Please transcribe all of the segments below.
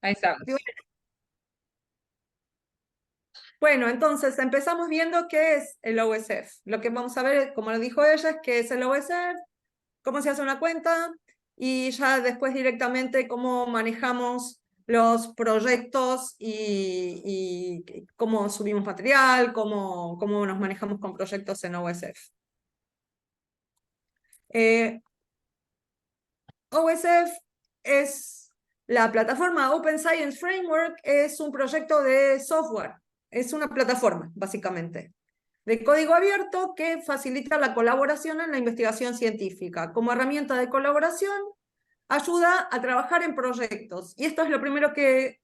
Ahí estamos. Bueno, entonces empezamos viendo qué es el OSF. Lo que vamos a ver, como lo dijo ella, es qué es el OSF, cómo se hace una cuenta y ya después directamente cómo manejamos los proyectos y cómo subimos material, cómo nos manejamos con proyectos en OSF. OSF es la plataforma Open Science Framework, es un proyecto de software, es una plataforma, básicamente, de código abierto que facilita la colaboración en la investigación científica. Como herramienta de colaboración, ayuda a trabajar en proyectos. Y esto es lo primero que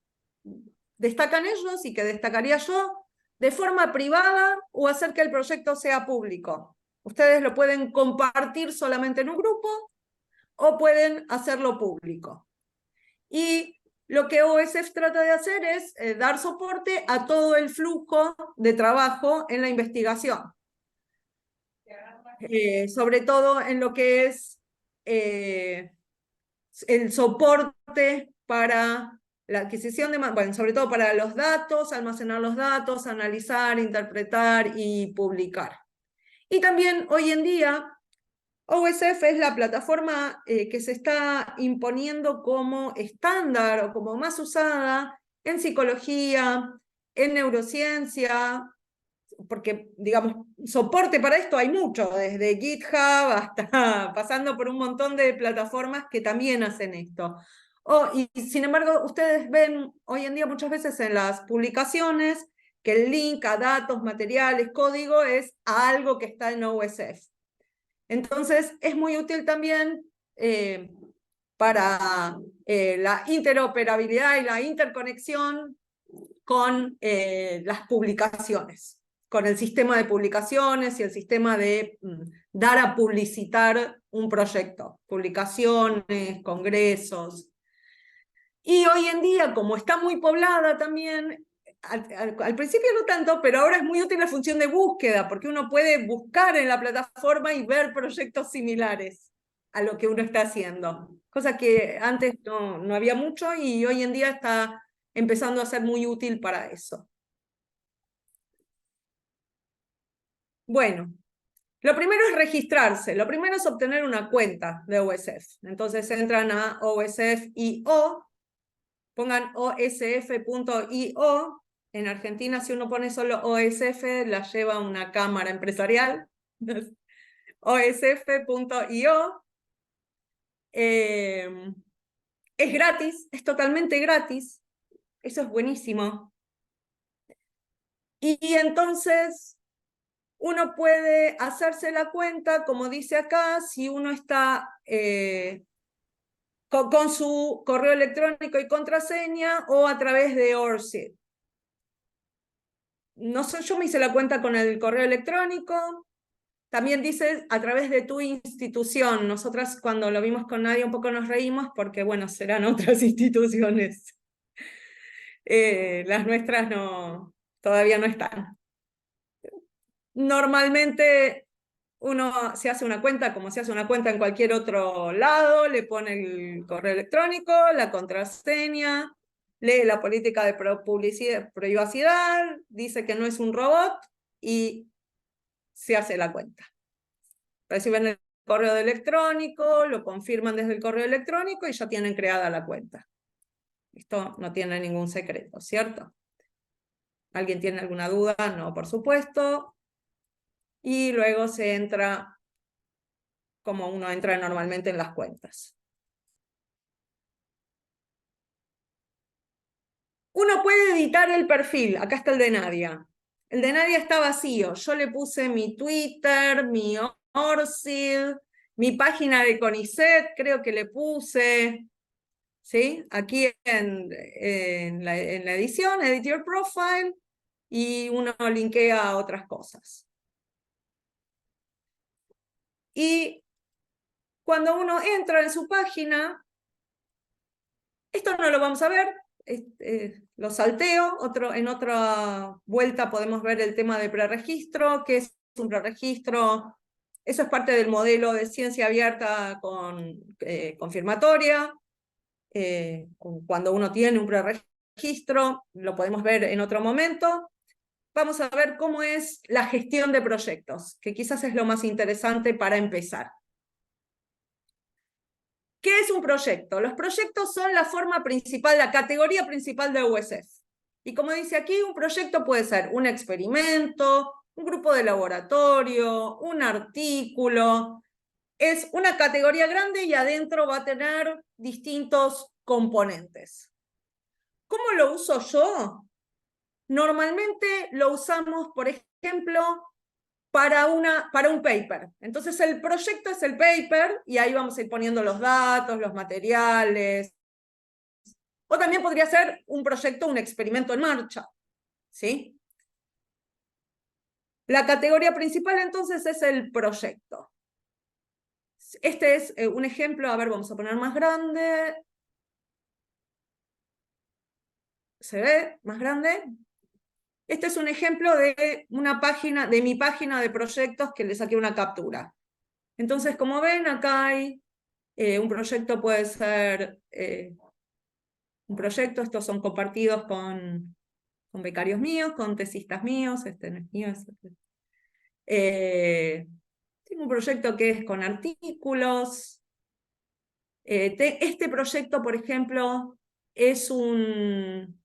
destacan ellos y que destacaría yo, de forma privada o hacer que el proyecto sea público. Ustedes lo pueden compartir solamente en un grupo o pueden hacerlo público. Y lo que OSF trata de hacer es dar soporte a todo el flujo de trabajo en la investigación. Sobre todo en lo que es el soporte para la adquisición de, bueno, sobre todo para los datos, almacenar los datos, analizar, interpretar y publicar. Y también hoy en día OSF es la plataforma que se está imponiendo como estándar o como más usada en psicología, en neurociencia, porque, digamos, soporte para esto hay mucho, desde GitHub hasta pasando por un montón de plataformas que también hacen esto. Y sin embargo, ustedes ven hoy en día muchas veces en las publicaciones que el link a datos, materiales, código es a algo que está en OSF. Entonces, es muy útil también para la interoperabilidad y la interconexión con las publicaciones, con el sistema de publicaciones y el sistema de dar a publicitar un proyecto, publicaciones, congresos. Y hoy en día, como está muy poblada también, al principio no tanto, pero ahora es muy útil la función de búsqueda, porque uno puede buscar en la plataforma y ver proyectos similares a lo que uno está haciendo. Cosa que antes no había mucho y hoy en día está empezando a ser muy útil para eso. Bueno, lo primero es registrarse, lo primero es obtener una cuenta de OSF. Entonces entran a OSF.io, pongan osf.io. En Argentina, si uno pone solo OSF, la lleva una cámara empresarial. osf.io. Es gratis, es totalmente gratis. Eso es buenísimo. Y entonces uno puede hacerse la cuenta, como dice acá, si uno está con su correo electrónico y contraseña o a través de ORCID. No sé, yo me hice la cuenta con el correo electrónico. También dice a través de tu institución. Nosotras cuando lo vimos con Nadia un poco nos reímos porque, bueno, serán otras instituciones. Las nuestras todavía no están. Normalmente uno se hace una cuenta como se hace una cuenta en cualquier otro lado, le pone el correo electrónico, la contraseña, lee la política de privacidad, dice que no es un robot y se hace la cuenta. Reciben el correo electrónico, lo confirman desde el correo electrónico y ya tienen creada la cuenta. Esto no tiene ningún secreto, ¿cierto? ¿Alguien tiene alguna duda? No, por supuesto. Y luego se entra como uno entra normalmente en las cuentas. Uno puede editar el perfil. Acá está el de Nadia. El de Nadia está vacío. Yo le puse mi Twitter, mi ORCID, mi página de CONICET, creo que le puse. ¿Sí? Aquí en la edición, Edit Your Profile, y uno linkea a otras cosas. Y cuando uno entra en su página, esto no lo vamos a ver, lo salteo, en otra vuelta podemos ver el tema de preregistro, que es un preregistro, eso es parte del modelo de ciencia abierta con confirmatoria. cuando uno tiene un preregistro, lo podemos ver en otro momento. Vamos a ver cómo es la gestión de proyectos, que quizás es lo más interesante para empezar. ¿Qué es un proyecto? Los proyectos son la forma principal, la categoría principal de USF. Y como dice aquí, un proyecto puede ser un experimento, un grupo de laboratorio, un artículo. Es una categoría grande y adentro va a tener distintos componentes. ¿Cómo lo uso yo? Normalmente lo usamos, por ejemplo, para un paper. Entonces el proyecto es el paper y ahí vamos a ir poniendo los datos, los materiales. O también podría ser un proyecto, un experimento en marcha, ¿sí? La categoría principal entonces es el proyecto. Este es un ejemplo, a ver, vamos a poner más grande. ¿Se ve más grande? Este es un ejemplo de una página, de mi página de proyectos que le saqué una captura. Entonces, como ven, acá hay un proyecto, puede ser un proyecto, estos son compartidos con becarios míos, con tesistas míos, este no es mío, tengo un proyecto que es con artículos. Este proyecto, por ejemplo, es un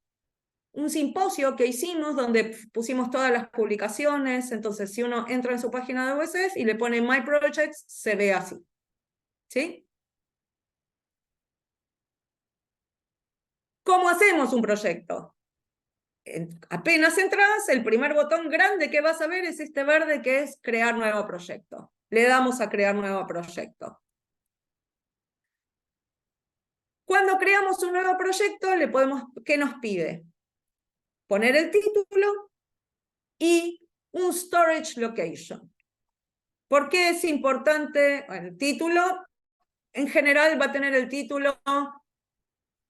simposio que hicimos donde pusimos todas las publicaciones. Entonces, si uno entra en su página de USF y le pone My Projects, se ve así. ¿Sí? ¿Cómo hacemos un proyecto? Apenas entras, el primer botón grande que vas a ver es este verde que es crear nuevo proyecto. Le damos a crear nuevo proyecto. Cuando creamos un nuevo proyecto, ¿qué nos pide? Poner el título y un storage location. ¿Por qué es importante? Bueno, el título, en general, va a tener el título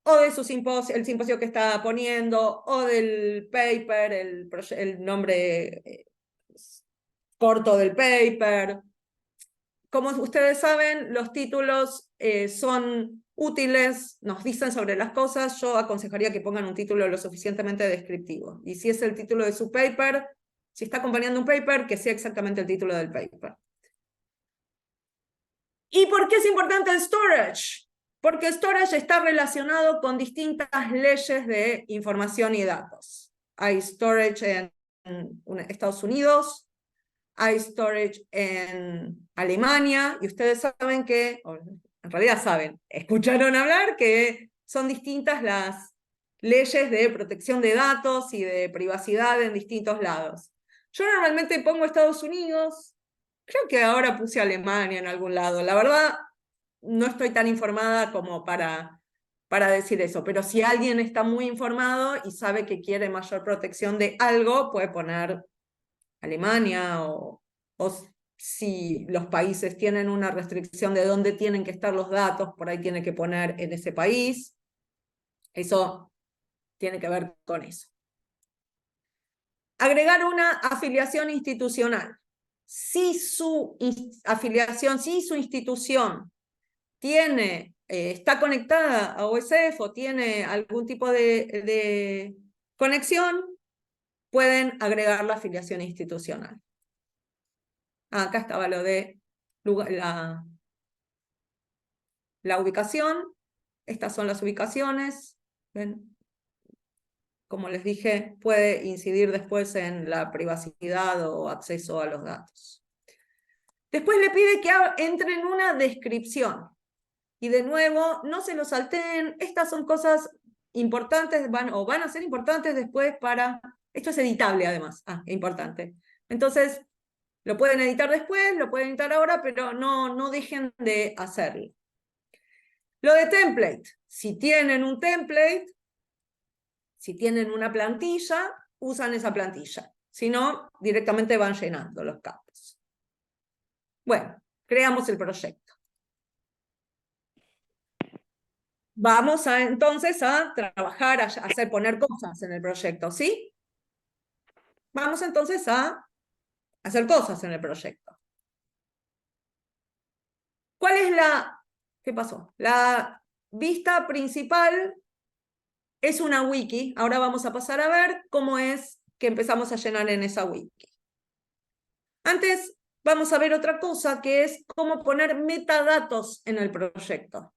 o de su simposio, el simposio que está poniendo, o del paper, el nombre corto del paper. Como ustedes saben, los títulos son útiles, nos dicen sobre las cosas. Yo aconsejaría que pongan un título lo suficientemente descriptivo. Y si es el título de su paper, si está acompañando un paper, que sea exactamente el título del paper. ¿Y por qué es importante el storage? Porque storage está relacionado con distintas leyes de información y datos. Hay storage en Estados Unidos, hay storage en Alemania, y ustedes saben que, o en realidad saben, escucharon hablar que son distintas las leyes de protección de datos y de privacidad en distintos lados. Yo normalmente pongo Estados Unidos, creo que ahora puse Alemania en algún lado. La verdad, no estoy tan informada como para decir eso, pero si alguien está muy informado y sabe que quiere mayor protección de algo, puede poner Alemania o si los países tienen una restricción de dónde tienen que estar los datos, por ahí tiene que poner en ese país. Eso tiene que ver con eso. Agregar una afiliación institucional. Si su afiliación, si su institución está conectada a OSF o tiene algún tipo de conexión, pueden agregar la afiliación institucional. Acá estaba lo de la ubicación. Estas son las ubicaciones. ¿Ven? Como les dije, puede incidir después en la privacidad o acceso a los datos. Después le pide que entre en una descripción. Y de nuevo, no se lo salteen. Estas son cosas importantes, van a ser importantes después para... Esto es editable además. Importante. Entonces, lo pueden editar después, lo pueden editar ahora, pero no dejen de hacerlo. Lo de template. Si tienen un template, si tienen una plantilla, usan esa plantilla. Si no, directamente van llenando los campos. Bueno, creamos el proyecto. Vamos entonces a trabajar, a poner cosas en el proyecto, ¿sí? Vamos entonces a hacer cosas en el proyecto. ¿Cuál es ¿qué pasó? vista principal es una wiki. Ahora vamos a pasar a ver cómo es que empezamos a llenar en esa wiki. Antes vamos a ver otra cosa, que es cómo poner metadatos en el proyecto.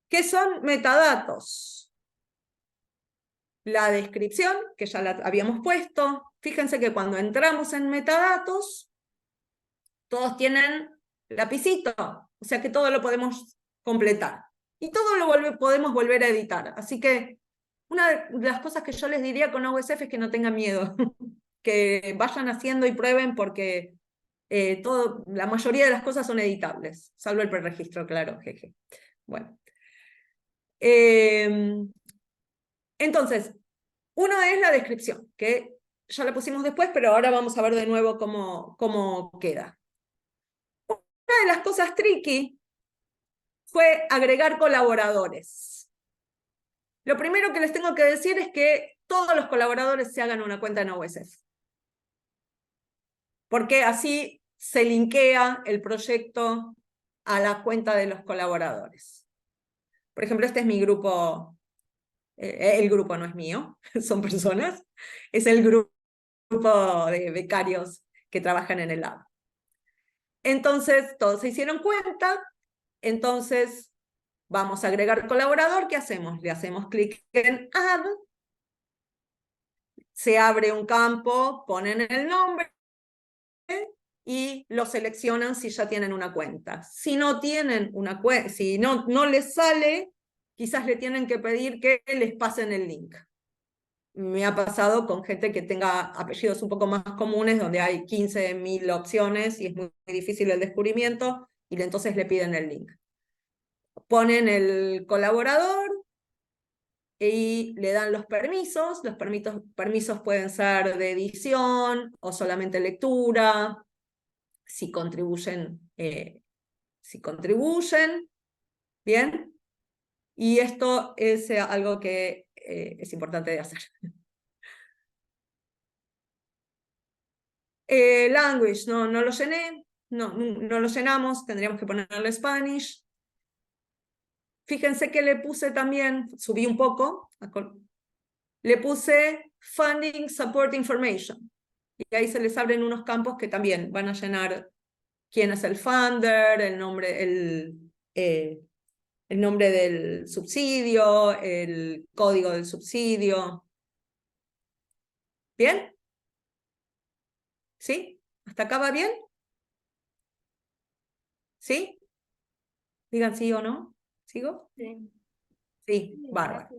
¿Qué son metadatos? La descripción, que ya la habíamos puesto. Fíjense que cuando entramos en metadatos, todos tienen lapicito, o sea que todo lo podemos completar. Y todo lo podemos volver a editar. Así que una de las cosas que yo les diría con OSF es que no tengan miedo, que vayan haciendo y prueben porque la mayoría de las cosas son editables, salvo el preregistro, claro, jeje. Bueno. Entonces, uno es la descripción, que ya la pusimos después, pero ahora vamos a ver de nuevo cómo queda. Una de las cosas tricky fue agregar colaboradores. Lo primero que les tengo que decir es que todos los colaboradores se hagan una cuenta en OSF. Porque así se linkea el proyecto a la cuenta de los colaboradores. Por ejemplo, este es mi grupo. El grupo no es mío, son personas. Es el grupo de becarios que trabajan en el lab. Entonces, todos se hicieron cuenta. Entonces, vamos a agregar colaborador. ¿Qué hacemos? Le hacemos clic en Add. Se abre un campo, ponen el nombre y lo seleccionan si ya tienen una cuenta. Si no tienen una cuenta, si no les sale, quizás le tienen que pedir que les pasen el link. Me ha pasado con gente que tenga apellidos un poco más comunes, donde hay 15.000 opciones y es muy difícil el descubrimiento, y entonces le piden el link. Ponen el colaborador y le dan los permisos. Los permisos pueden ser de edición o solamente lectura, si contribuyen, ¿bien? Y esto es algo que es importante de hacer. Language, no lo llené, no lo llenamos, tendríamos que ponerle Spanish. Fíjense que le puse también, subí un poco, le puse Funding Support Information. Y ahí se les abren unos campos que también van a llenar quién es el funder, el nombre del subsidio, el código del subsidio. ¿Bien? ¿Sí? ¿Hasta acá va bien? ¿Sí? Digan sí o no. ¿Sigo? Sí. Sí, bárbaro.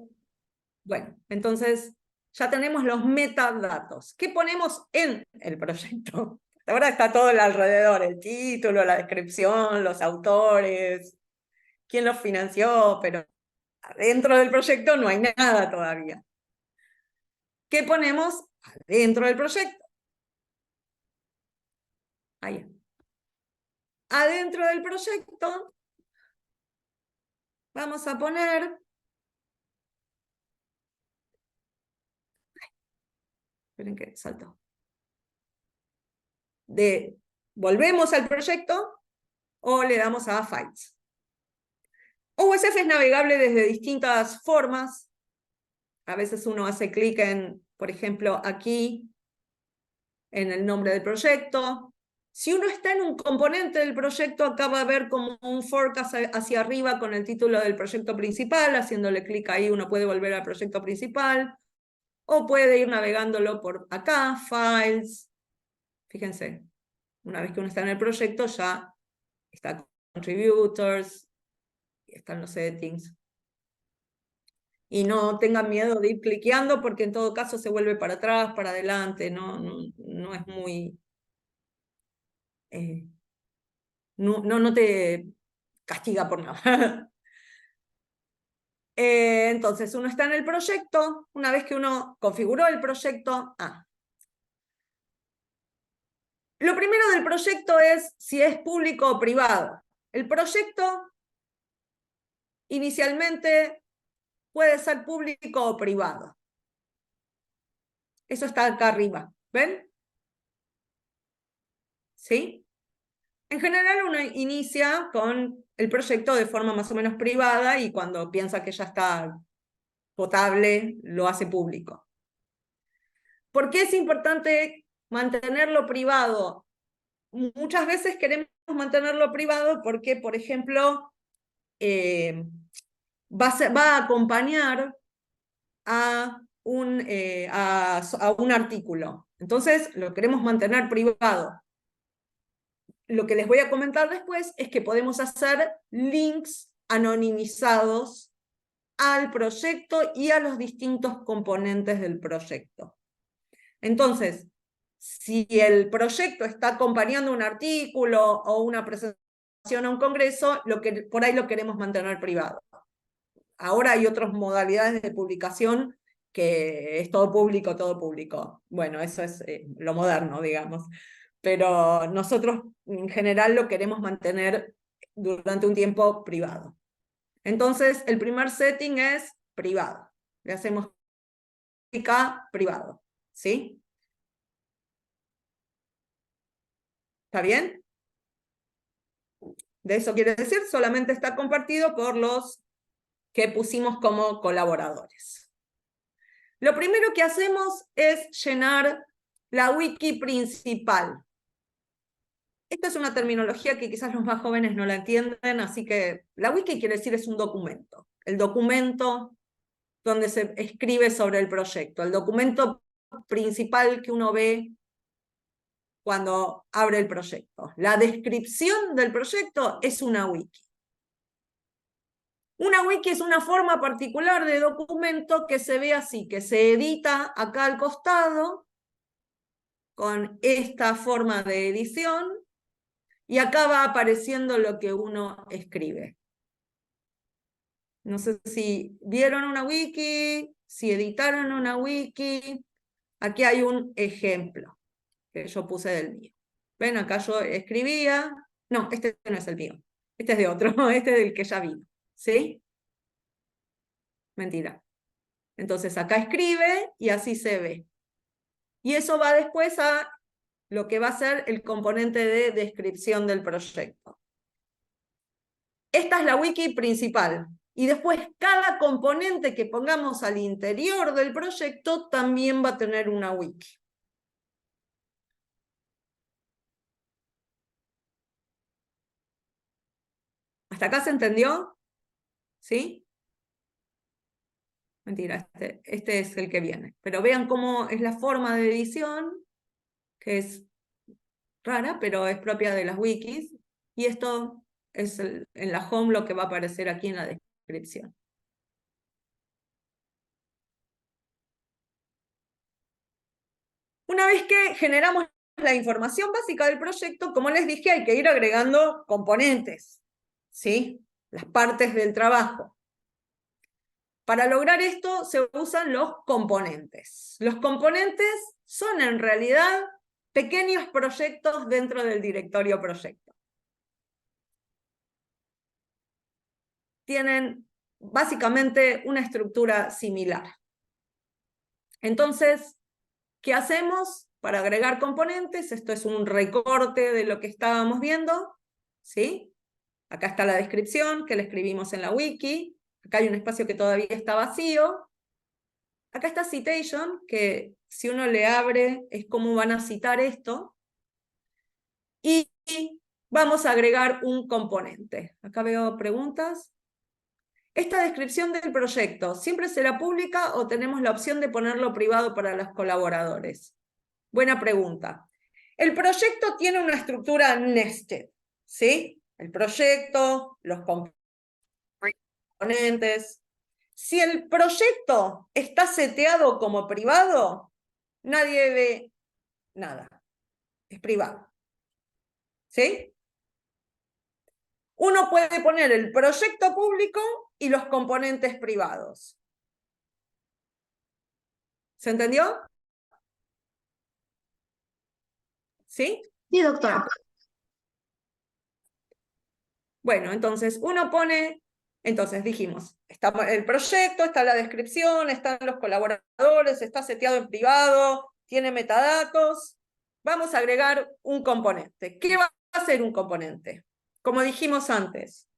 Bueno, entonces ya tenemos los metadatos. ¿Qué ponemos en el proyecto? Ahora está todo alrededor, el título, la descripción, los autores, quién los financió, pero dentro del proyecto no hay nada todavía. ¿Qué ponemos dentro del proyecto? Ahí. Adentro del proyecto vamos a poner... Esperen que saltó. Volvemos al proyecto o le damos a Files. OSF es navegable desde distintas formas. A veces uno hace clic en, por ejemplo, aquí, en el nombre del proyecto. Si uno está en un componente del proyecto, acá va a ver como un fork hacia arriba con el título del proyecto principal. Haciéndole clic ahí uno puede volver al proyecto principal. O puede ir navegándolo por acá, Files. Fíjense, una vez que uno está en el proyecto ya está Contributors, están los settings. Y no tengan miedo de ir cliqueando porque en todo caso se vuelve para atrás, para adelante, no es muy... no te castiga por nada. Entonces uno está en el proyecto, una vez que uno configuró el proyecto, lo primero del proyecto es si es público o privado. El proyecto inicialmente puede ser público o privado. Eso está acá arriba, ¿ven? ¿Sí? En general uno inicia con el proyecto de forma más o menos privada y cuando piensa que ya está potable, lo hace público. ¿Por qué es importante mantenerlo privado? Muchas veces queremos mantenerlo privado porque, por ejemplo, va a acompañar a un artículo. Entonces, lo queremos mantener privado. Lo que les voy a comentar después es que podemos hacer links anonimizados al proyecto y a los distintos componentes del proyecto. Entonces, si el proyecto está acompañando un artículo o una presentación a un congreso, por ahí lo queremos mantener privado. Ahora hay otras modalidades de publicación que es todo público, todo público. Bueno, eso es lo moderno, digamos. Pero nosotros en general lo queremos mantener durante un tiempo privado. Entonces, el primer setting es privado. Le hacemos privado, ¿sí? ¿Está bien? De eso quiere decir, solamente está compartido por los que pusimos como colaboradores. Lo primero que hacemos es llenar la wiki principal. Esta es una terminología que quizás los más jóvenes no la entienden, así que la wiki quiere decir es un documento. El documento donde se escribe sobre el proyecto. El documento principal que uno ve cuando abre el proyecto. La descripción del proyecto es una wiki. Una wiki es una forma particular de documento que se ve así, que se edita acá al costado, con esta forma de edición, y acá va apareciendo lo que uno escribe. No sé si vieron una wiki, si editaron una wiki. Aquí hay un ejemplo que yo puse del mío. ¿Ven? Acá yo escribía. No, este no es el mío. Este es de otro, este es del que ya vino. ¿Sí? Mentira. Entonces acá escribe y así se ve. Y eso va después a lo que va a ser el componente de descripción del proyecto. Esta es la wiki principal. Y después cada componente que pongamos al interior del proyecto también va a tener una wiki. ¿Hasta acá se entendió? ¿Sí? Mentira, este es el que viene. Pero vean cómo es la forma de edición, que es rara, pero es propia de las wikis. Y esto es en la home lo que va a aparecer aquí en la descripción. Una vez que generamos la información básica del proyecto, como les dije, hay que ir agregando componentes, ¿sí? Las partes del trabajo. Para lograr esto se usan los componentes. Los componentes son en realidad pequeños proyectos dentro del directorio proyecto. Tienen básicamente una estructura similar. Entonces, ¿qué hacemos para agregar componentes? Esto es un recorte de lo que estábamos viendo, ¿sí? Acá está la descripción que le escribimos en la wiki. Acá hay un espacio que todavía está vacío. Acá está citation, que si uno le abre es cómo van a citar esto. Y vamos a agregar un componente. Acá veo preguntas. ¿Esta descripción del proyecto siempre será pública o tenemos la opción de ponerlo privado para los colaboradores? Buena pregunta. El proyecto tiene una estructura nested, ¿sí? El proyecto, los componentes. Si el proyecto está seteado como privado, nadie ve nada. Es privado. ¿Sí? Uno puede poner el proyecto público y los componentes privados. ¿Se entendió? ¿Sí? Sí, doctora. Bueno, entonces uno pone, entonces dijimos, está el proyecto, está la descripción, están los colaboradores, está seteado en privado, tiene metadatos. Vamos a agregar un componente. ¿Qué va a ser un componente? Como dijimos antes,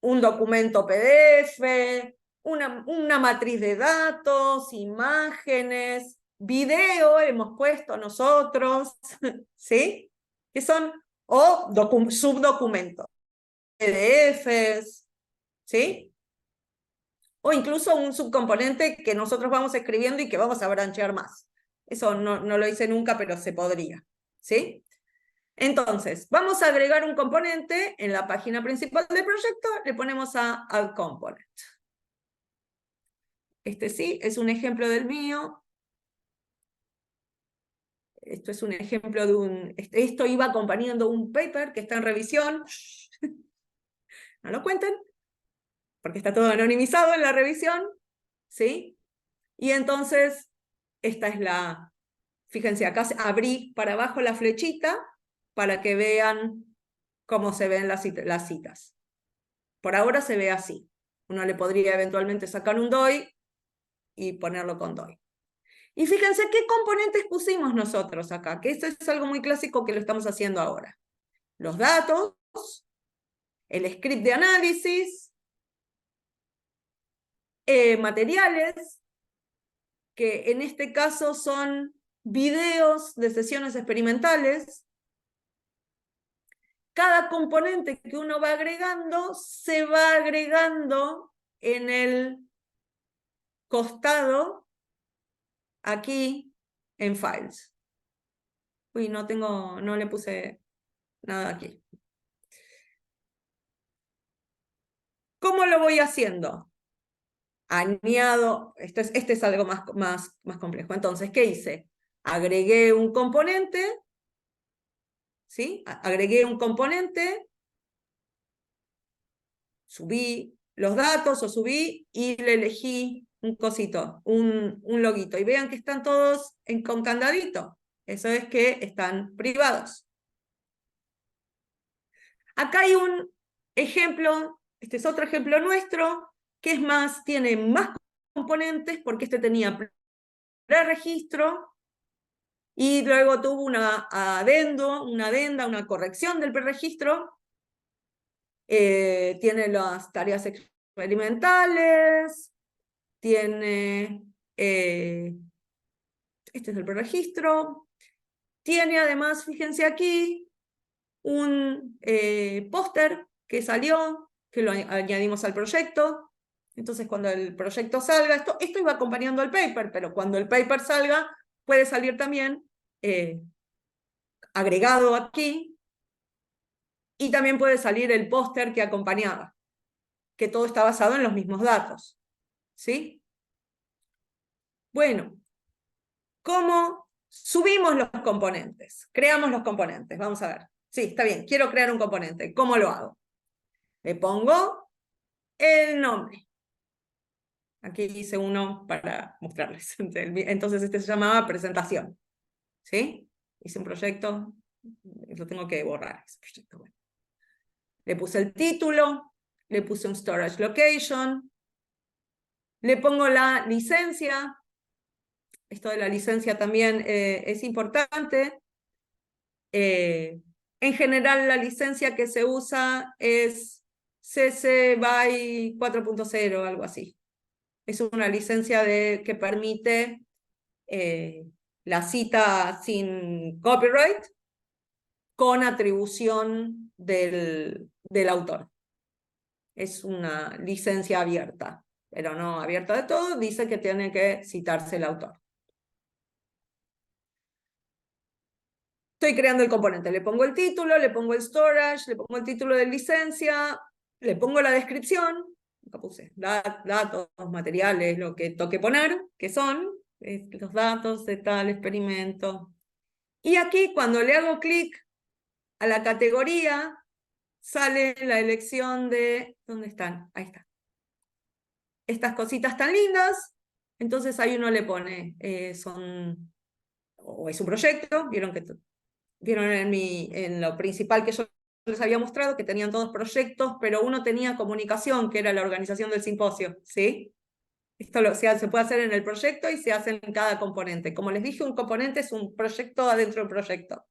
un documento PDF, una matriz de datos, imágenes, video hemos puesto nosotros, ¿sí? Que son, o subdocumentos, PDFs, ¿sí? O incluso un subcomponente que nosotros vamos escribiendo y que vamos a branchear más. Eso no lo hice nunca, pero se podría, ¿sí? Entonces, vamos a agregar un componente en la página principal del proyecto, le ponemos a Add Component. Este sí, es un ejemplo del mío. Esto es un ejemplo de un... Esto iba acompañando un paper que está en revisión. No lo cuenten, porque está todo anonimizado en la revisión, ¿sí? Y entonces, esta es la... Fíjense, acá abrí para abajo la flechita para que vean cómo se ven las citas. Por ahora se ve así. Uno le podría eventualmente sacar un DOI y ponerlo con DOI. Y fíjense qué componentes pusimos nosotros acá, que esto es algo muy clásico que lo estamos haciendo ahora. Los datos, el script de análisis, materiales, que en este caso son videos de sesiones experimentales. Cada componente que uno va agregando, se va agregando en el costado, aquí, en Files. Uy, no le puse nada aquí. ¿Cómo lo voy haciendo? Añado, este es algo más complejo. Entonces, ¿qué hice? Agregué un componente, ¿sí? Agregué un componente, subí los datos o subí y le elegí un cosito, un loguito. Y vean que están todos con candadito. Eso es que están privados. Acá hay un ejemplo, este es otro ejemplo nuestro, que es más, tiene más componentes porque este tenía preregistro y luego tuvo una adenda, una corrección del preregistro. Tiene las tareas experimentales, tiene, este es el preregistro, tiene además, fíjense aquí, un póster que salió, que lo añadimos al proyecto. Entonces, cuando el proyecto salga, esto iba acompañando al paper, pero cuando el paper salga, puede salir también agregado aquí, y también puede salir el póster que acompañaba, que todo está basado en los mismos datos. ¿Sí? Bueno, ¿cómo subimos los componentes? Creamos los componentes, vamos a ver. Sí, está bien, quiero crear un componente. ¿Cómo lo hago? Le pongo el nombre. Aquí hice uno para mostrarles. Entonces este se llamaba presentación. ¿Sí? Hice un proyecto, lo tengo que borrar, ese proyecto. Bueno. Le puse el título, le puse un storage location, le pongo la licencia. Esto de la licencia también es importante. En general la licencia que se usa es CC BY 4.0, algo así. Es una licencia que permite la cita sin copyright con atribución del autor. Es una licencia abierta, pero no abierta de todo, dice que tiene que citarse el autor. Estoy creando el componente, le pongo el título, le pongo el storage, le pongo el título de licencia, le pongo la descripción, acá puse datos, materiales, lo que toque poner, que son los datos de tal experimento. Y aquí cuando le hago clic a la categoría, sale la elección de... ¿Dónde están? Ahí está. Estas cositas tan lindas, entonces ahí uno le pone, o es un proyecto, vieron en lo principal que yo les había mostrado, que tenían todos proyectos, pero uno tenía comunicación, que era la organización del simposio, ¿sí? Esto se puede hacer en el proyecto y se hace en cada componente. Como les dije, un componente es un proyecto adentro del proyecto.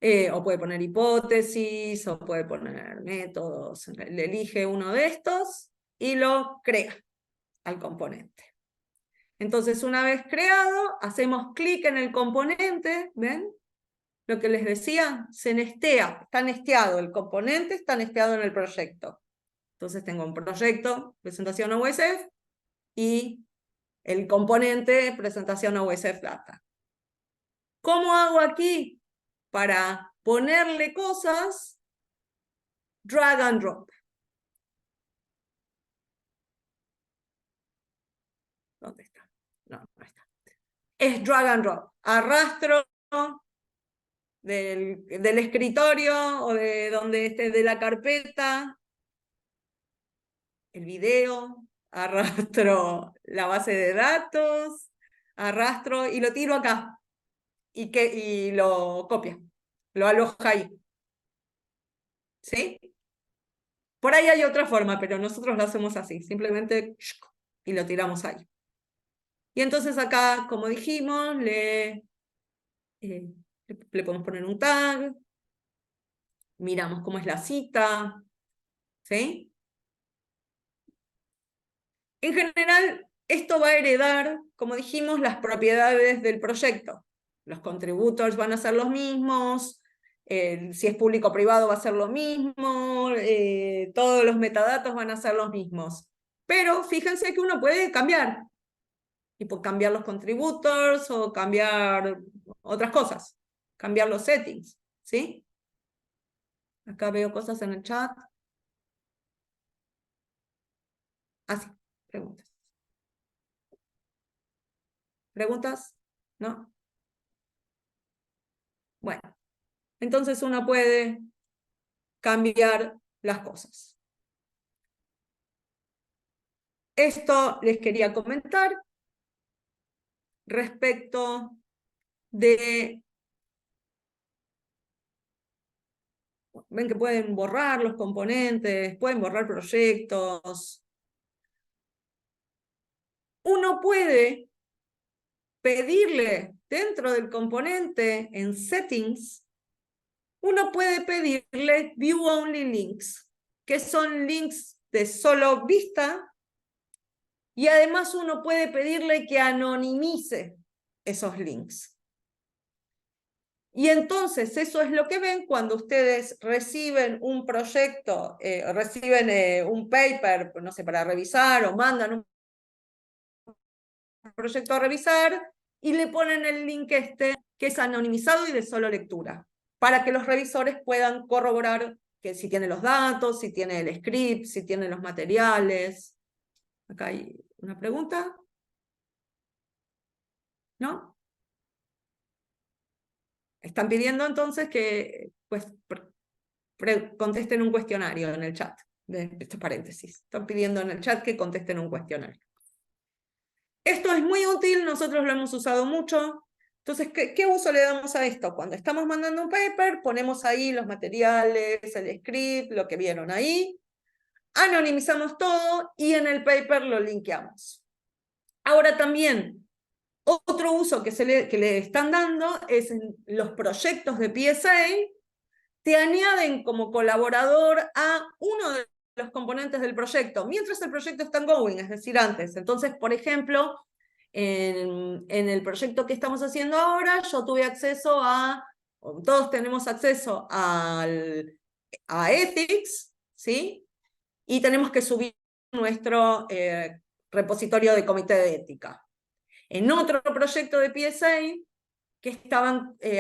O puede poner hipótesis, o puede poner métodos. Le elige uno de estos y lo crea al componente. Entonces, una vez creado, hacemos clic en el componente, ¿ven? Lo que les decía, se nestea, está nesteado, el componente está nesteado en el proyecto. Entonces tengo un proyecto, presentación a USF, y el componente, presentación a USF Data. ¿Cómo hago aquí? Para ponerle cosas, drag and drop. ¿Dónde está? No, no está. Es drag and drop. Arrastro del escritorio o de donde esté de la carpeta, el video, arrastro la base de datos, arrastro y lo tiro acá y lo copia, lo aloja ahí. ¿Sí? Por ahí hay otra forma, pero nosotros lo hacemos así, simplemente y lo tiramos ahí. Y entonces acá, como dijimos, le podemos poner un tag, miramos cómo es la cita, ¿sí? En general, esto va a heredar, como dijimos, las propiedades del proyecto. Los contributors van a ser los mismos, si es público o privado va a ser lo mismo, todos los metadatos van a ser los mismos. Pero fíjense que uno puede cambiar, y por cambiar los contributors o cambiar otras cosas, cambiar los settings, ¿sí? Acá veo cosas en el chat. Así, preguntas. ¿Preguntas? ¿No? Bueno, entonces uno puede cambiar las cosas. Esto les quería comentar respecto de... Ven que pueden borrar los componentes, pueden borrar proyectos. Uno puede pedirle dentro del componente en settings, uno puede pedirle view only links, que son links de solo vista, y además uno puede pedirle que anonimice esos links. Y entonces eso es lo que ven cuando ustedes reciben un proyecto, reciben un paper, no sé, para revisar, o mandan un proyecto a revisar, y le ponen el link este, que es anonimizado y de solo lectura, para que los revisores puedan corroborar que si tiene los datos, si tiene el script, si tiene los materiales. Acá hay una pregunta. ¿No? Están pidiendo entonces que pues, contesten un cuestionario en el chat, de estos paréntesis. Están pidiendo en el chat que contesten un cuestionario. Esto es muy útil, nosotros lo hemos usado mucho. Entonces, ¿qué uso le damos a esto? Cuando estamos mandando un paper, ponemos ahí los materiales, el script, lo que vieron ahí, anonimizamos todo y en el paper lo linkeamos. Ahora también, otro uso que le están dando es en los proyectos de PSA, te añaden como colaborador a uno de los componentes del proyecto, mientras el proyecto está ongoing, es decir, antes. Entonces, por ejemplo, en el proyecto que estamos haciendo ahora, yo tuve acceso todos tenemos acceso a Ethics, ¿sí? Y tenemos que subir nuestro repositorio de comité de ética. En otro proyecto de PSA, que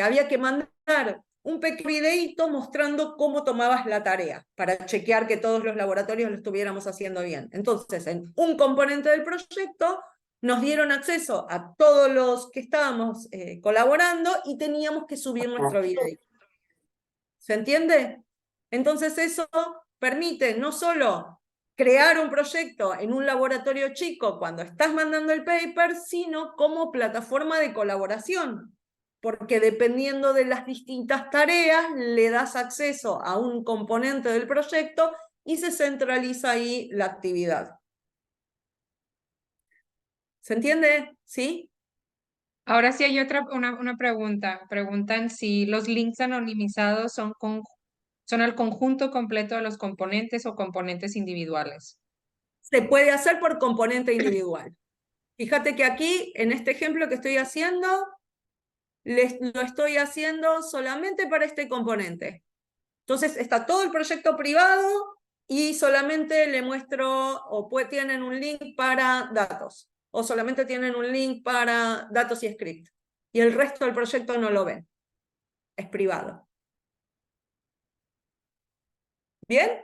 había que mandar un pequeño videíto mostrando cómo tomabas la tarea, para chequear que todos los laboratorios lo estuviéramos haciendo bien. Entonces, en un componente del proyecto, nos dieron acceso a todos los que estábamos colaborando y teníamos que subir nuestro video. ¿Se entiende? Entonces eso permite no solo crear un proyecto en un laboratorio chico cuando estás mandando el paper, sino como plataforma de colaboración, porque dependiendo de las distintas tareas, le das acceso a un componente del proyecto y se centraliza ahí la actividad. ¿Se entiende? ¿Sí? Ahora sí hay una pregunta. Preguntan si los links anonimizados son el conjunto completo de los componentes o componentes individuales. Se puede hacer por componente individual. Fíjate que aquí, en este ejemplo que estoy haciendo, lo estoy haciendo solamente para este componente. Entonces está todo el proyecto privado y solamente le muestro, o tienen un link para datos, o solamente tienen un link para datos y script. Y el resto del proyecto no lo ven. Es privado. ¿Bien?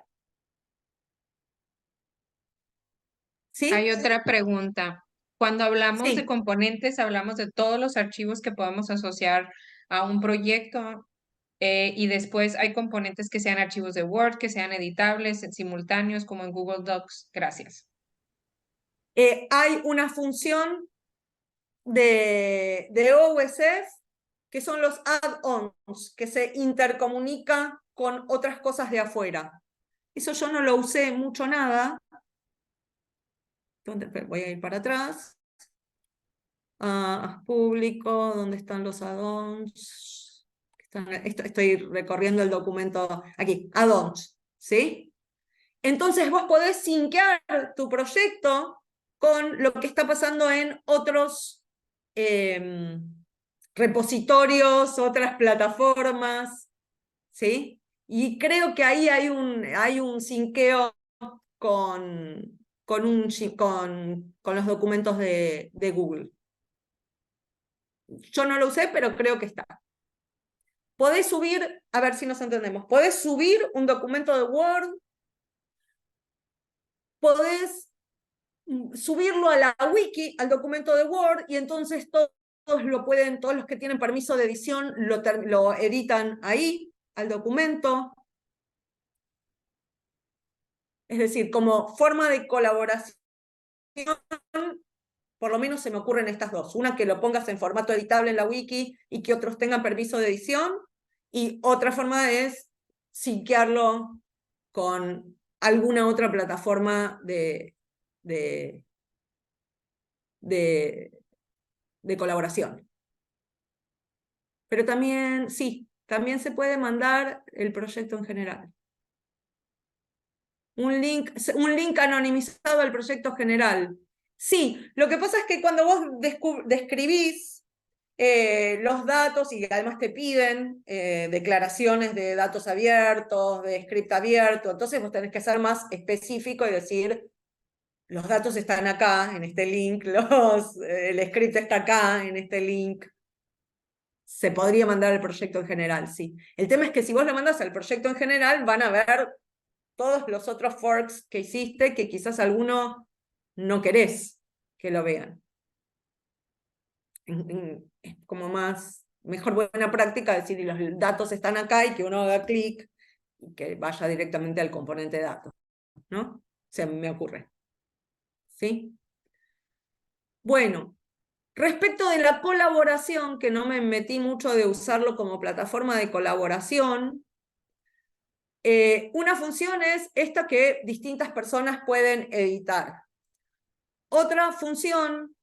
Hay ¿Sí? otra pregunta. Cuando hablamos de Sí. componentes, hablamos de todos los archivos que podemos asociar a un proyecto y después hay componentes que sean archivos de Word, que sean editables, simultáneos, como en Google Docs. Gracias. Hay una función de OSF que son los add-ons, que se intercomunica con otras cosas de afuera. Eso yo no lo usé mucho nada. Voy a ir para atrás. Público, ¿dónde están los add-ons? Estoy recorriendo el documento aquí, add-ons, ¿sí? Entonces vos podés sinkear tu proyecto con lo que está pasando en otros repositorios, otras plataformas, ¿sí? Y creo que ahí hay un sinkeo con los documentos de Google. Yo no lo usé, pero creo que está. Podés subir, a ver si nos entendemos, podés subir un documento de Word, podés subirlo a la wiki, al documento de Word, y entonces todos todos los que tienen permiso de edición lo editan ahí, al documento. Es decir, como forma de colaboración, por lo menos se me ocurren estas dos. Una, que lo pongas en formato editable en la wiki y que otros tengan permiso de edición. Y otra forma es sinkearlo con alguna otra plataforma de, de colaboración. Pero también, sí, también se puede mandar el proyecto en general. Un link anonimizado al proyecto general. Sí, lo que pasa es que cuando vos describís los datos y además te piden declaraciones de datos abiertos, de script abierto, entonces vos tenés que ser más específico y decir, los datos están acá, en este link, el script está acá, en este link. Se podría mandar el proyecto en general, sí. El tema es que si vos lo mandas al proyecto en general, van a ver todos los otros forks que hiciste, que quizás alguno no querés que lo vean. Es como mejor buena práctica decir, y los datos están acá, y que uno haga clic y que vaya directamente al componente de datos, ¿no? Se me ocurre. ¿Sí? Bueno, respecto de la colaboración, que no me metí mucho de usarlo como plataforma de colaboración, una función es esta que distintas personas pueden editar. Otra función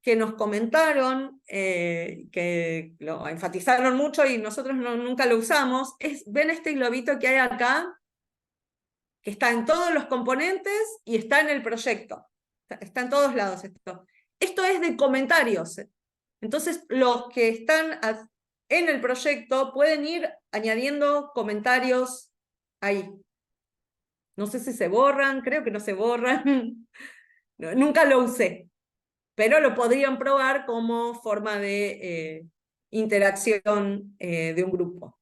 que nos comentaron, que lo enfatizaron mucho y nosotros nunca lo usamos, ¿ven este globito que hay acá? Que está en todos los componentes y está en el proyecto. Está en todos lados esto. Esto es de comentarios. Entonces, los que están en el proyecto pueden ir añadiendo comentarios ahí. No sé si se borran, creo que no se borran. Nunca lo usé, pero lo podrían probar como forma de interacción de un grupo.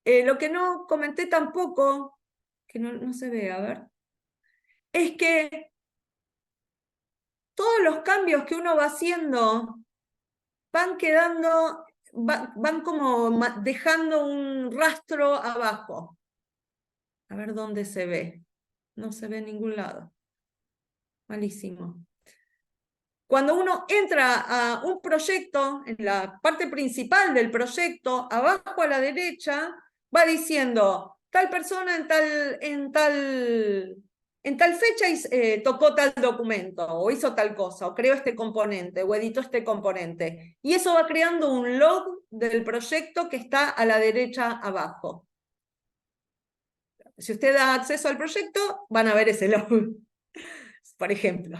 Lo que no comenté tampoco, que no se ve, a ver, es que todos los cambios que uno va haciendo van quedando, van como dejando un rastro abajo. A ver dónde se ve. No se ve en ningún lado. Malísimo. Cuando uno entra a un proyecto, en la parte principal del proyecto, abajo a la derecha, va diciendo tal persona en tal en tal fecha tocó tal documento, o hizo tal cosa, o creó este componente, o editó este componente. Y eso va creando un log del proyecto que está a la derecha abajo. Si usted da acceso al proyecto, van a ver ese log, por ejemplo,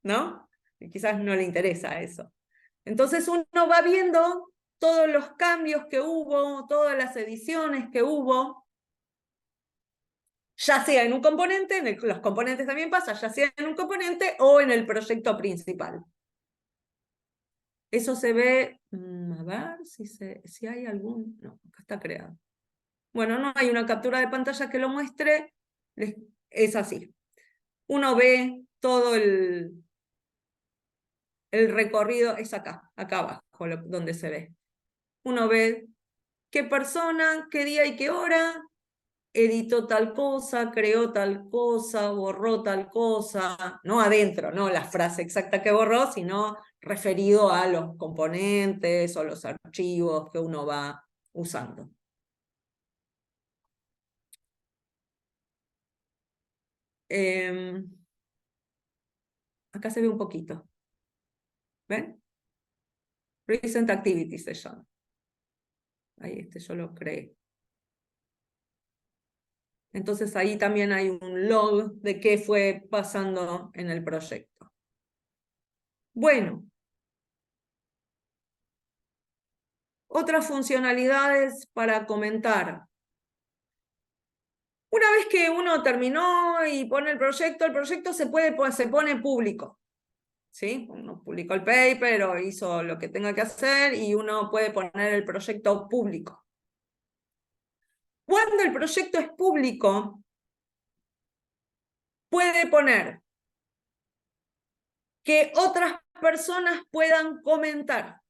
¿no? Y quizás no le interesa eso. Entonces uno va viendo todos los cambios que hubo, todas las ediciones que hubo, ya sea en un componente, los componentes también pasan, ya sea en un componente o en el proyecto principal. Eso se ve, a ver si hay algún, no, acá está creado. Bueno, no hay una captura de pantalla que lo muestre, es así. Uno ve todo el recorrido, es acá abajo donde se ve. Uno ve qué persona, qué día y qué hora, editó tal cosa, creó tal cosa, borró tal cosa, no adentro, no la frase exacta que borró, sino referido a los componentes o los archivos que uno va usando. Acá se ve un poquito. ¿Ven? Recent Activities se llama. Ahí yo lo creé. Entonces ahí también hay un log de qué fue pasando en el proyecto. Bueno, otras funcionalidades para comentar. Una vez que uno terminó y pone el proyecto se pone público. ¿Sí? Uno publicó el paper o hizo lo que tenga que hacer y uno puede poner el proyecto público. Cuando el proyecto es público, puede poner que otras personas puedan comentar.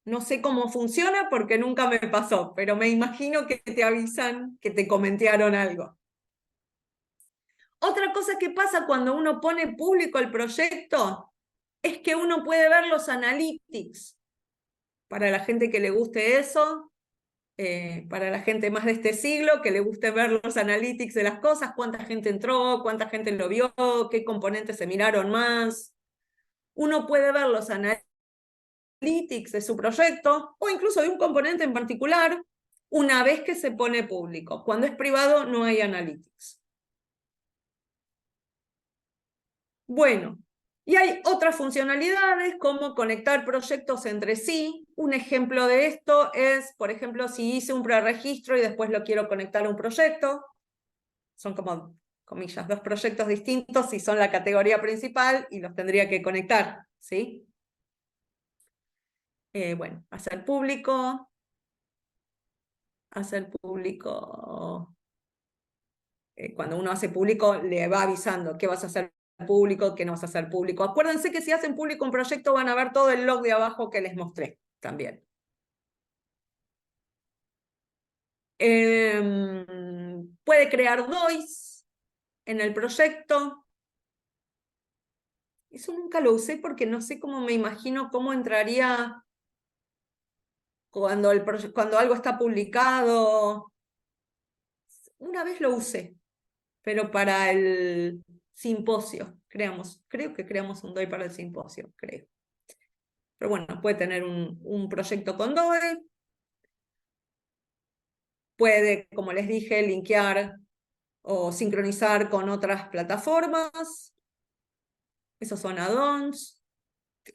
No sé cómo funciona porque nunca me pasó, pero me imagino que te avisan que te comentearon algo. Otra cosa que pasa cuando uno pone público el proyecto es que uno puede ver los analytics. Para la gente que le guste eso, para la gente más de este siglo, que le guste ver los analytics de las cosas, cuánta gente entró, cuánta gente lo vio, qué componentes se miraron más. Uno puede ver los analytics de su proyecto, o incluso de un componente en particular, una vez que se pone público. Cuando es privado no hay analytics. Bueno, y hay otras funcionalidades como conectar proyectos entre sí. Un ejemplo de esto es, por ejemplo, si hice un preregistro y después lo quiero conectar a un proyecto. Son como, comillas, dos proyectos distintos y son la categoría principal y los tendría que conectar, ¿sí? Bueno, hacer público. Cuando uno hace público, le va avisando qué vas a hacer público, qué no vas a hacer público. Acuérdense que si hacen público un proyecto van a ver todo el log de abajo que les mostré también. Puede crear DOIs en el proyecto. Eso nunca lo usé porque no sé cómo me imagino cómo entraría cuando algo está publicado. Una vez lo usé, pero para el simposio. Creo que creamos un DOI para el simposio, creo. Pero bueno, puede tener un proyecto con DOI. Puede, como les dije, linkear o sincronizar con otras plataformas. Esos son add-ons.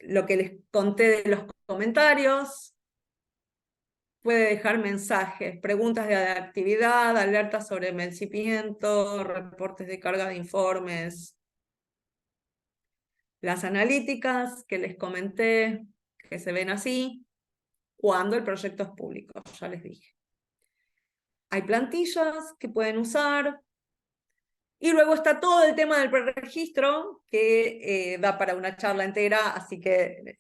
Lo que les conté de los comentarios. Puede dejar mensajes, preguntas de actividad, alertas sobre vencimiento, reportes de carga de informes. Las analíticas que les comenté, que se ven así, cuando el proyecto es público, ya les dije. Hay plantillas que pueden usar. Y luego está todo el tema del preregistro, que da para una charla entera, así que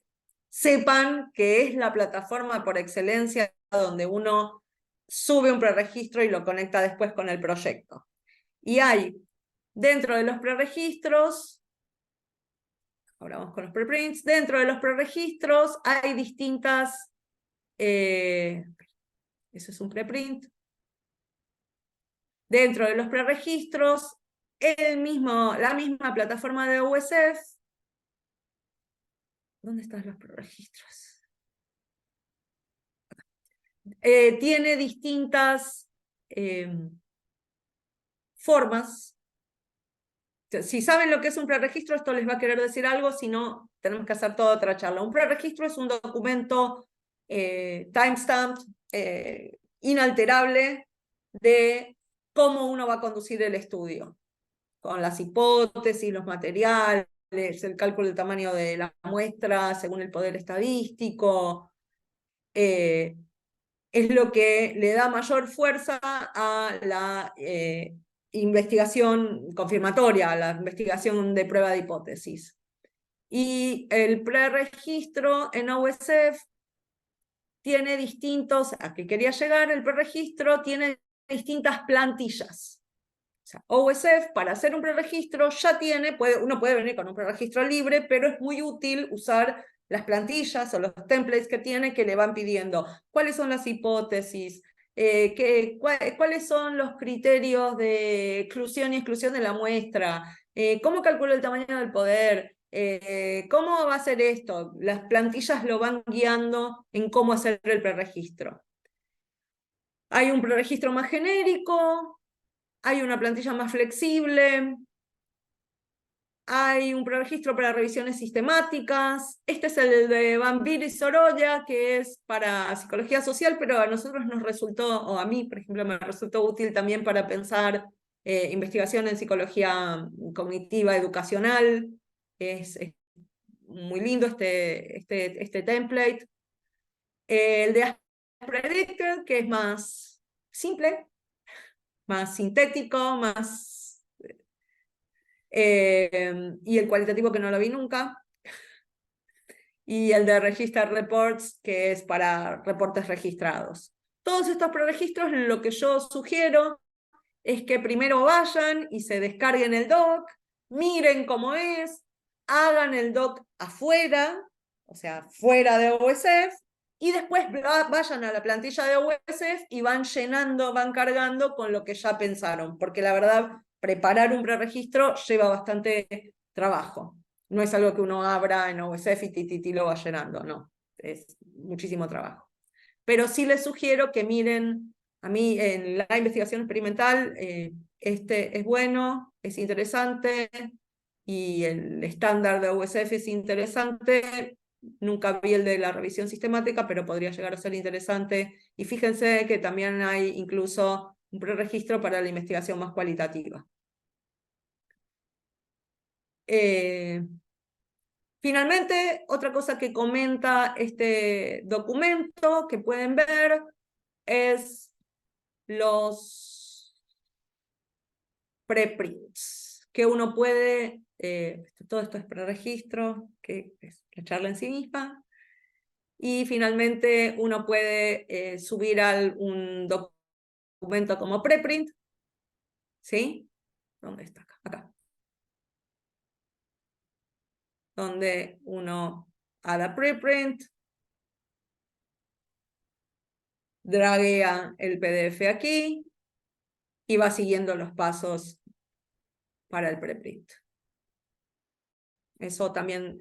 sepan que es la plataforma por excelencia donde uno sube un preregistro y lo conecta después con el proyecto. Y hay, dentro de los preregistros, ahora vamos con los preprints, dentro de los preregistros hay distintas, eso es un preprint. Dentro de los preregistros la misma plataforma de OSF. ¿Dónde están los preregistros? Tiene distintas formas. Si saben lo que es un preregistro, esto les va a querer decir algo, si no, tenemos que hacer toda otra charla. Un preregistro es un documento timestamped, inalterable, de cómo uno va a conducir el estudio, con las hipótesis, los materiales, el cálculo del tamaño de la muestra según el poder estadístico. Es lo que le da mayor fuerza a la investigación confirmatoria, a la investigación de prueba de hipótesis. Y el preregistro en OSF tiene distintos, a qué quería llegar, el preregistro tiene distintas plantillas. O sea, OSF, para hacer un preregistro, ya tiene, uno puede venir con un preregistro libre, pero es muy útil usar las plantillas o los templates que tiene que le van pidiendo cuáles son las hipótesis, cuáles son los criterios de inclusión y exclusión de la muestra, cómo calculo el tamaño del poder, cómo va a ser esto. Las plantillas lo van guiando en cómo hacer el preregistro. Hay un preregistro más genérico, hay una plantilla más flexible, hay un preregistro para revisiones sistemáticas. Este es el de Van Beer y Sorolla, que es para psicología social, pero a nosotros nos resultó, o a mí, por ejemplo, me resultó útil también para pensar investigación en psicología cognitiva educacional. Es muy lindo este template. El de As Predictor, que es más simple, más sintético, más... y el cualitativo, que no lo vi nunca. Y el de Register Reports, que es para reportes registrados. Todos estos preregistros, lo que yo sugiero es que primero vayan y se descarguen el doc, miren cómo es, hagan el doc afuera, o sea, fuera de OSF, y después vayan a la plantilla de OSF y van llenando, van cargando con lo que ya pensaron, porque la verdad, preparar un preregistro lleva bastante trabajo. No es algo que uno abra en OSF y lo va llenando, no, es muchísimo trabajo. Pero sí les sugiero que miren, a mí en la investigación experimental, este es bueno, es interesante, y el estándar de OSF es interesante. Nunca vi el de la revisión sistemática, pero podría llegar a ser interesante. Y fíjense que también hay incluso un preregistro para la investigación más cualitativa. Finalmente, otra cosa que comenta este documento que pueden ver es los preprints, que uno puede, todo esto es preregistro, que es la charla en sí misma, y finalmente uno puede subir un documento como preprint, ¿sí? ¿Dónde está? Acá. Donde uno haga preprint, draguea el PDF aquí y va siguiendo los pasos para el preprint. Eso también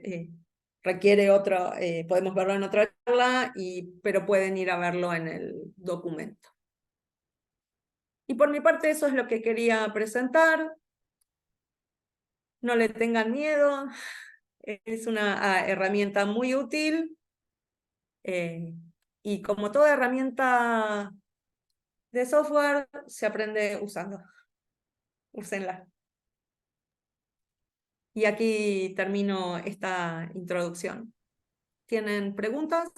requiere otro, podemos verlo en otra charla, pero pueden ir a verlo en el documento. Y por mi parte eso es lo que quería presentar. No le tengan miedo, es una herramienta muy útil, y como toda herramienta de software, se aprende usando. Úsenla. Y aquí termino esta introducción. ¿Tienen preguntas?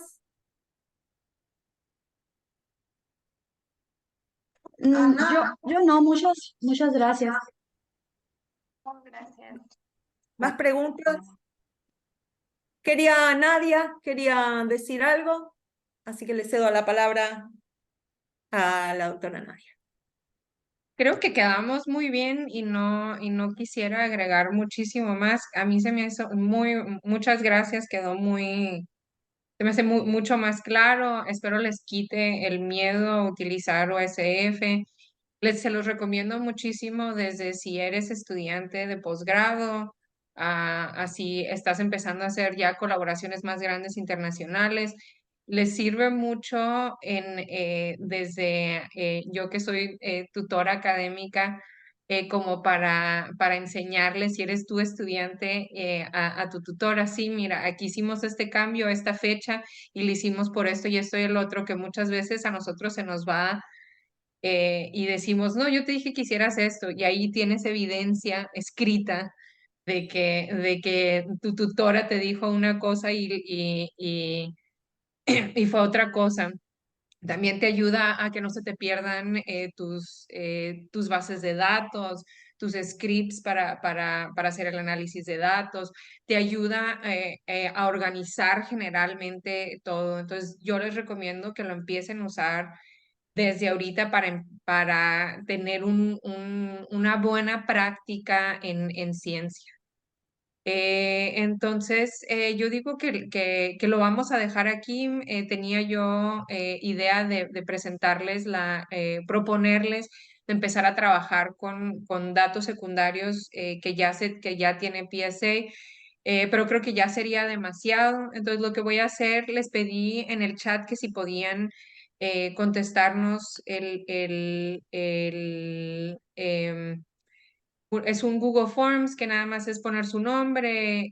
Yo no, muchas gracias. Gracias. ¿Más preguntas? Nadia quería decir algo, así que le cedo la palabra a la doctora Nadia. Creo que quedamos muy bien y no quisiera agregar muchísimo más. A mí se me hizo muchas gracias, se me hace mucho más claro. Espero les quite el miedo a utilizar OSF. Se los recomiendo muchísimo desde si eres estudiante de posgrado, así estás empezando a hacer ya colaboraciones más grandes internacionales. Les sirve mucho desde yo que soy tutora académica, como para enseñarles, si eres tú estudiante, a tu tutora, sí, mira, aquí hicimos este cambio, a esta fecha, y lo hicimos por esto y esto y el otro, que muchas veces a nosotros se nos va y decimos, no, yo te dije que hicieras esto, y ahí tienes evidencia escrita de que tu tutora te dijo una cosa y fue otra cosa. También te ayuda a que no se te pierdan tus bases de datos, tus scripts para hacer el análisis de datos. Te ayuda a organizar generalmente todo. Entonces, yo les recomiendo que lo empiecen a usar desde ahorita para tener una buena práctica en ciencia. Entonces, yo digo que lo vamos a dejar aquí. Tenía yo idea de presentarles, proponerles de empezar a trabajar con datos secundarios que ya tiene PSA, pero creo que ya sería demasiado. Entonces, lo que voy a hacer, les pedí en el chat que si podían contestarnos es un Google Forms que nada más es poner su nombre,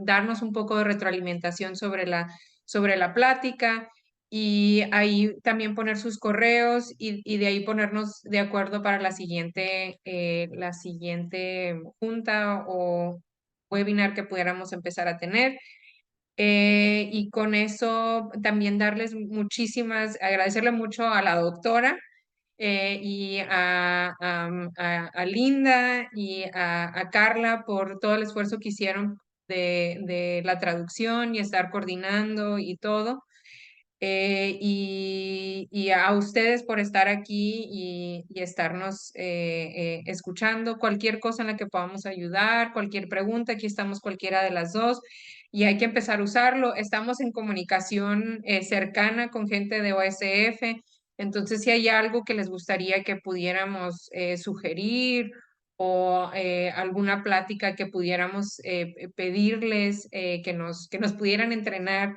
darnos un poco de retroalimentación sobre la plática y ahí también poner sus correos y de ahí ponernos de acuerdo para la siguiente junta o webinar que pudiéramos empezar a tener. Y con eso también agradecerle mucho a la doctora y a Linda y a Carla por todo el esfuerzo que hicieron de la traducción y estar coordinando y todo. Y a ustedes por estar aquí y estarnos escuchando. Cualquier cosa en la que podamos ayudar, cualquier pregunta, aquí estamos cualquiera de las dos y hay que empezar a usarlo. Estamos en comunicación cercana con gente de OSF, entonces si hay algo que les gustaría que pudiéramos sugerir o alguna plática que pudiéramos pedirles que nos pudieran entrenar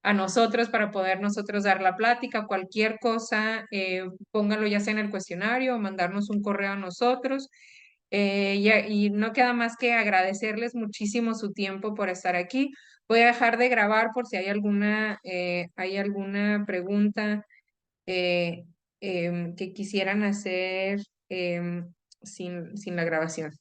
a nosotros para poder nosotros dar la plática, cualquier cosa, póngalo ya sea en el cuestionario o mandarnos un correo a nosotros. Y no queda más que agradecerles muchísimo su tiempo por estar aquí. Voy a dejar de grabar por si hay alguna pregunta que quisieran hacer sin la grabación.